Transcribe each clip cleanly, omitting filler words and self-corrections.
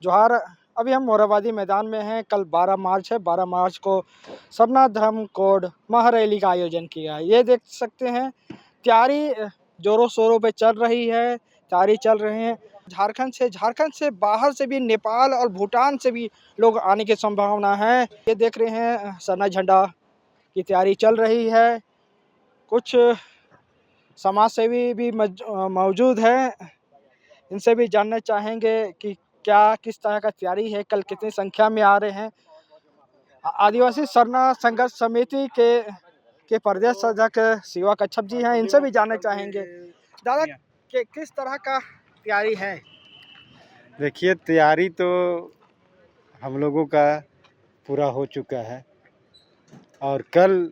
जोहार। अभी हम मोरहाबादी मैदान में हैं। कल 12 मार्च है। 12 मार्च को सरना धर्म कोड महारैली का आयोजन किया है। ये देख सकते हैं तैयारी जोरों शोरों पे चल रही है। तैयारी चल रहे हैं। झारखंड से बाहर से भी, नेपाल और भूटान से भी लोग आने की संभावना है। ये देख रहे हैं सरना झंडा की तैयारी चल रही है। कुछ समाज सेवी भी मौजूद हैं। इनसे भी जानना चाहेंगे कि क्या किस तरह का तैयारी है, कल कितनी संख्या में आ रहे हैं। आदिवासी सरना संघर्ष समिति के प्रदेश अध्यक्ष शिवा कच्छप जी हैं, इनसे भी जानना चाहेंगे। दादा किस तरह का तैयारी है? देखिए, तैयारी तो हम लोगों का पूरा हो चुका है और कल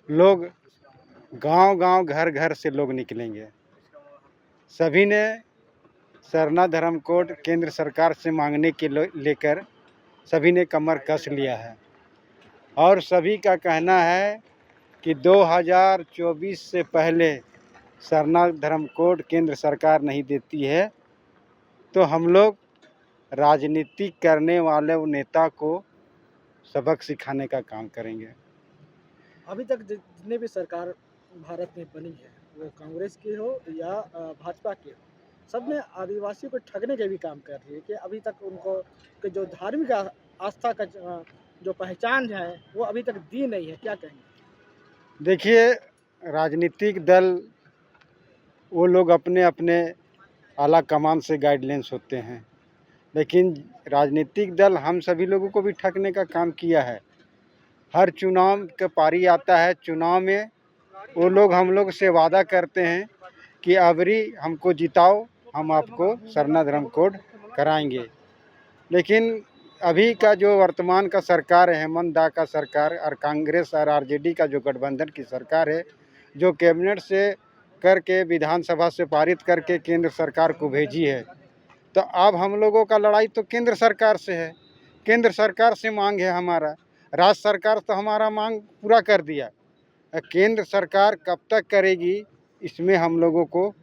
लोग गांव-गांव, घर-घर से लोग निकलेंगे। सभी ने सरना धर्म कोड केंद्र सरकार से मांगने के लेकर सभी ने कमर कस लिया है और सभी का कहना है कि 2024 से पहले सरना धर्म कोड केंद्र सरकार नहीं देती है तो हम लोग राजनीति करने वाले नेता को सबक सिखाने का काम करेंगे। अभी तक जितने भी सरकार भारत में बनी है, वो कांग्रेस की हो या भाजपा की हो, सब में आदिवासियों को ठगने के भी काम कर रही है कि अभी तक उनको कि जो धार्मिक आस्था का जो पहचान है वो अभी तक दी नहीं है। क्या कहेंगे? देखिए, राजनीतिक दल वो लोग अपने अपने आला कमान से गाइडलाइंस होते हैं, लेकिन राजनीतिक दल हम सभी लोगों को भी ठगने का काम किया है। हर चुनाव का पारी आता है, चुनाव में वो लोग हम लोग से वादा करते हैं कि अबरी हमको जिताओ, हम आपको सरना धर्म कोड कराएंगे। लेकिन अभी का जो वर्तमान का सरकार है, हेमंत दा का सरकार और कांग्रेस और आरजेडी का जो गठबंधन की सरकार है, जो कैबिनेट से करके विधानसभा से पारित करके केंद्र सरकार को भेजी है, तो अब हम लोगों का लड़ाई तो केंद्र सरकार से है। केंद्र सरकार से मांग है हमारा। राज्य सरकार तो हमारा मांग पूरा कर दिया। केंद्र सरकार कब तक करेगी, इसमें हम लोगों को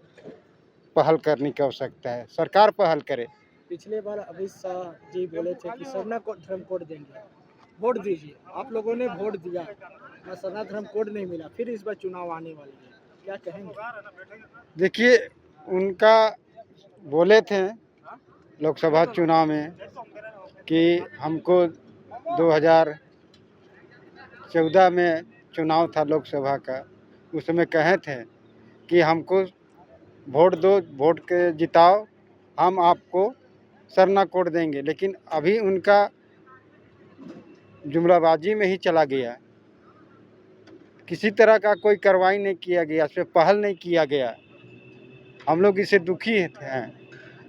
पहल करने की आवश्यकता है। सरकार पहल करे। पिछले बार अमित शाह जी बोले थे कि सरना धर्म कोड देंगे, वोट दीजिए। आप लोगों ने वोट दिया, ना सरना धर्म कोड नहीं मिला। फिर इस बार चुनाव आने वाली है, क्या कहेंगे? देखिए, उनका बोले थे लोकसभा चुनाव में कि हमको 2014 में चुनाव था लोकसभा का, उसमें कहे थे कि हमको वोट दो, वोट के जिताओ, हम आपको सरना कोड देंगे। लेकिन अभी उनका जुमलाबाजी में ही चला गया। किसी तरह का कोई कार्रवाई नहीं किया गया, इस पर पहल नहीं किया गया। हम लोग इससे दुखी हैं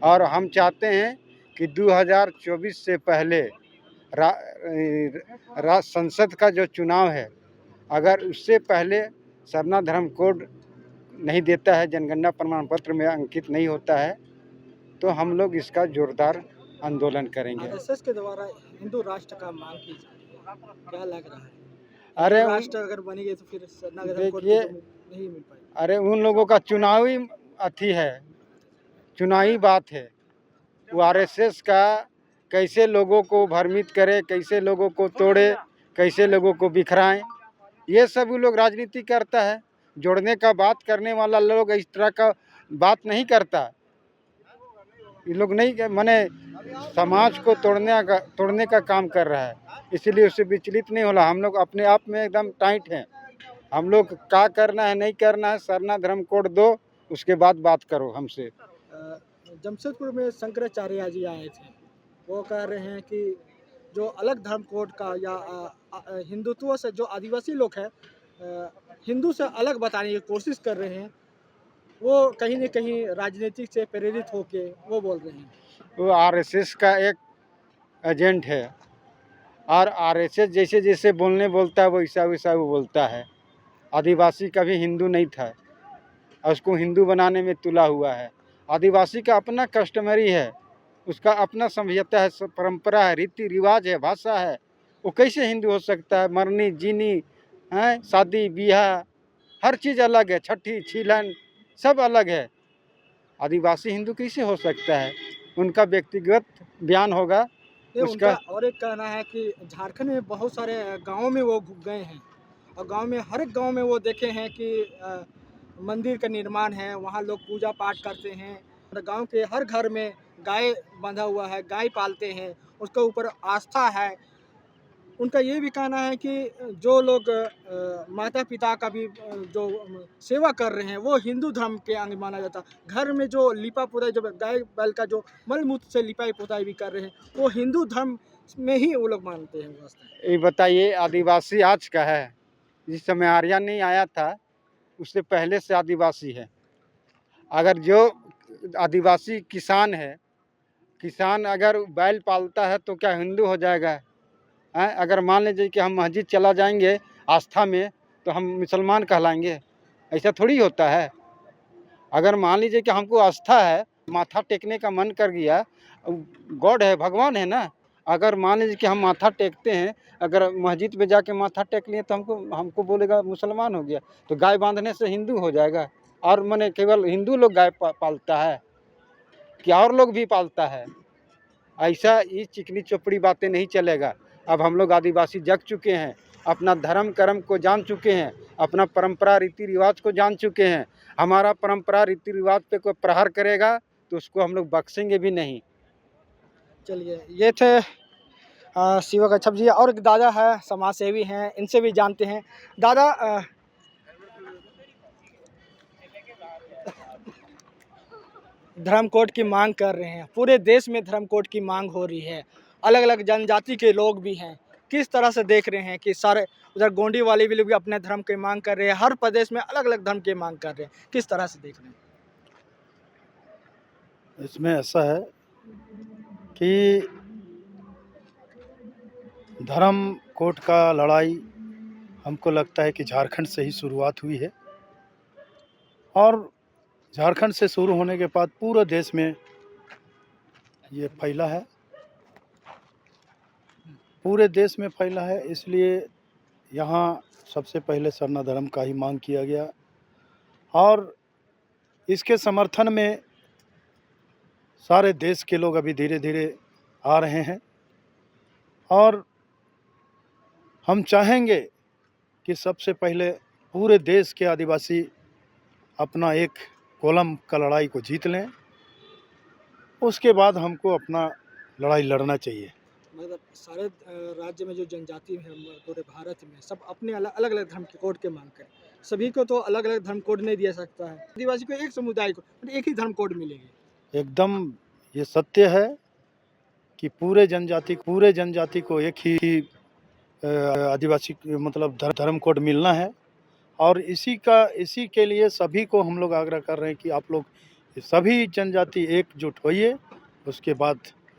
और हम चाहते हैं कि 2024 से पहले संसद का जो चुनाव है, अगर उससे पहले सरना धर्म कोड नहीं देता है, जनगणना प्रमाण पत्र में अंकित नहीं होता है, तो हम लोग इसका जोरदार आंदोलन करेंगे। आरएसएस के द्वारा हिंदू राष्ट्र का मांग की जा रही है, क्या लग रहा है? अरे राष्ट्र अगर बनेगी तो फिर सरना धर्म कोड देखिए, नहीं मिल पाएगी। अरे उन लोगों का चुनावी अथी है, चुनावी बात है। वो आरएसएस का कैसे लोगों को भ्रमित करे, कैसे लोगों को तोड़े, कैसे लोगों को बिखराएं, ये सब वो लोग राजनीति करता है। जोड़ने का बात करने वाला लोग इस तरह का बात नहीं करता। ये लोग नहीं, माने समाज को तोड़ने का काम कर रहा है, इसीलिए उससे विचलित नहीं होला। हम लोग अपने आप में एकदम टाइट हैं। हम लोग क्या करना है, नहीं करना है, सरना धर्म कोड दो, उसके बाद बात करो हमसे। जमशेदपुर में शंकराचार्य जी आए थे, वो कह रहे हैं कि जो अलग धर्म कोड का या हिंदुत्व से जो आदिवासी लोग हैं हिंदू से अलग बताने की कोशिश कर रहे हैं, वो कहीं न कहीं राजनीतिक से प्रेरित होके वो बोल रहे हैं। वो आरएसएस का एक एजेंट है और आरएसएस जैसे जैसे बोलता है वैसा वैसा वो बोलता है। आदिवासी कभी हिंदू नहीं था और उसको हिंदू बनाने में तुला हुआ है। आदिवासी का अपना कस्टमरी है, उसका अपना सभ्यता है, परंपरा है, रीति रिवाज है, भाषा है। वो कैसे हिंदू हो सकता है? मरनी जीनी है, शादी ब्याह हर चीज़ अलग है, छठी छीलन सब अलग है। आदिवासी हिंदू कैसे हो सकता है? उनका व्यक्तिगत बयान होगा ये उसका। उनका और एक कहना है कि झारखंड में बहुत सारे गाँव में वो गए हैं और गांव में हर एक गांव में वो देखे हैं कि मंदिर का निर्माण है, वहाँ लोग पूजा पाठ करते हैं। और गांव के हर घर में गाय बंधा हुआ है, गाय पालते हैं, उसके ऊपर आस्था है। उनका ये भी कहना है कि जो लोग माता पिता का भी जो सेवा कर रहे हैं वो हिंदू धर्म के अंग माना जाता है। घर में जो लिपा पुताई, जो गाय बैल का जो मल मूत्र से लिपाई पुताई भी कर रहे हैं वो हिंदू धर्म में ही वो लोग मानते हैं। वास्तव ये बताइए, आदिवासी आज का है, जिस समय आर्यन नहीं आया था उससे पहले से आदिवासी है। अगर जो आदिवासी किसान है, किसान अगर बैल पालता है तो क्या हिंदू हो जाएगा? हैं? अगर मान लीजिए कि हम मस्जिद चला जाएंगे आस्था में तो हम मुसलमान कहलाएंगे? ऐसा थोड़ी होता है। अगर मान लीजिए कि हमको आस्था है, माथा टेकने का मन कर गया, गॉड है, भगवान है ना, अगर मान लीजिए कि हम माथा टेकते हैं, अगर मस्जिद में जाके माथा टेक लिए तो हमको बोलेगा मुसलमान हो गया, तो गाय बांधने से हिंदू हो जाएगा? और मैंने केवल हिंदू लोग गाय पालता है क्या और लोग भी पालता है? ऐसा ये चिकनी चोपड़ी बातें नहीं चलेगा। अब हम लोग आदिवासी जग चुके हैं, अपना धर्म कर्म को जान चुके हैं, अपना परंपरा रीति रिवाज को जान चुके हैं। हमारा परंपरा रीति रिवाज पे कोई प्रहार करेगा तो उसको हम लोग बख्शेंगे भी नहीं। चलिए, ये थे शिवा कच्छप जी। और एक दादा है, समाज सेवी हैं, इनसे भी जानते हैं। दादा, धर्म कोड की मांग कर रहे हैं, पूरे देश में धर्म कोड की मांग हो रही है, अलग अलग जनजाति के लोग भी हैं, किस तरह से देख रहे हैं कि सारे उधर गोंडी वाले भी लोग भी अपने धर्म की मांग कर रहे हैं, हर प्रदेश में अलग अलग धर्म की मांग कर रहे हैं, किस तरह से देख रहे हैं? इसमें ऐसा है कि धर्म कोड का लड़ाई हमको लगता है कि झारखंड से ही शुरुआत हुई है और झारखंड से शुरू होने के बाद पूरे देश में ये फैला है, पूरे देश में फैला है। इसलिए यहाँ सबसे पहले सरना धर्म का ही मांग किया गया और इसके समर्थन में सारे देश के लोग अभी धीरे धीरे आ रहे हैं और हम चाहेंगे कि सबसे पहले पूरे देश के आदिवासी अपना एक कोलम का लड़ाई को जीत लें, उसके बाद हमको अपना लड़ाई लड़ना चाहिए। मतलब सारे राज्य में जो जनजाति है पूरे भारत में सब अपने अलग अलग धर्म के कोड के मांग करें, सभी को तो अलग अलग धर्म कोड नहीं दिया सकता है। आदिवासी को एक समुदाय को एक ही धर्म कोड मिलेगी। एकदम ये सत्य है कि पूरे जनजाति को एक ही आदिवासी मतलब धर्म कोड मिलना है और इसी के लिए सभी को हम लोग आग्रह कर रहे हैं कि आप लोग सभी जनजाति एकजुट होइए, उसके बाद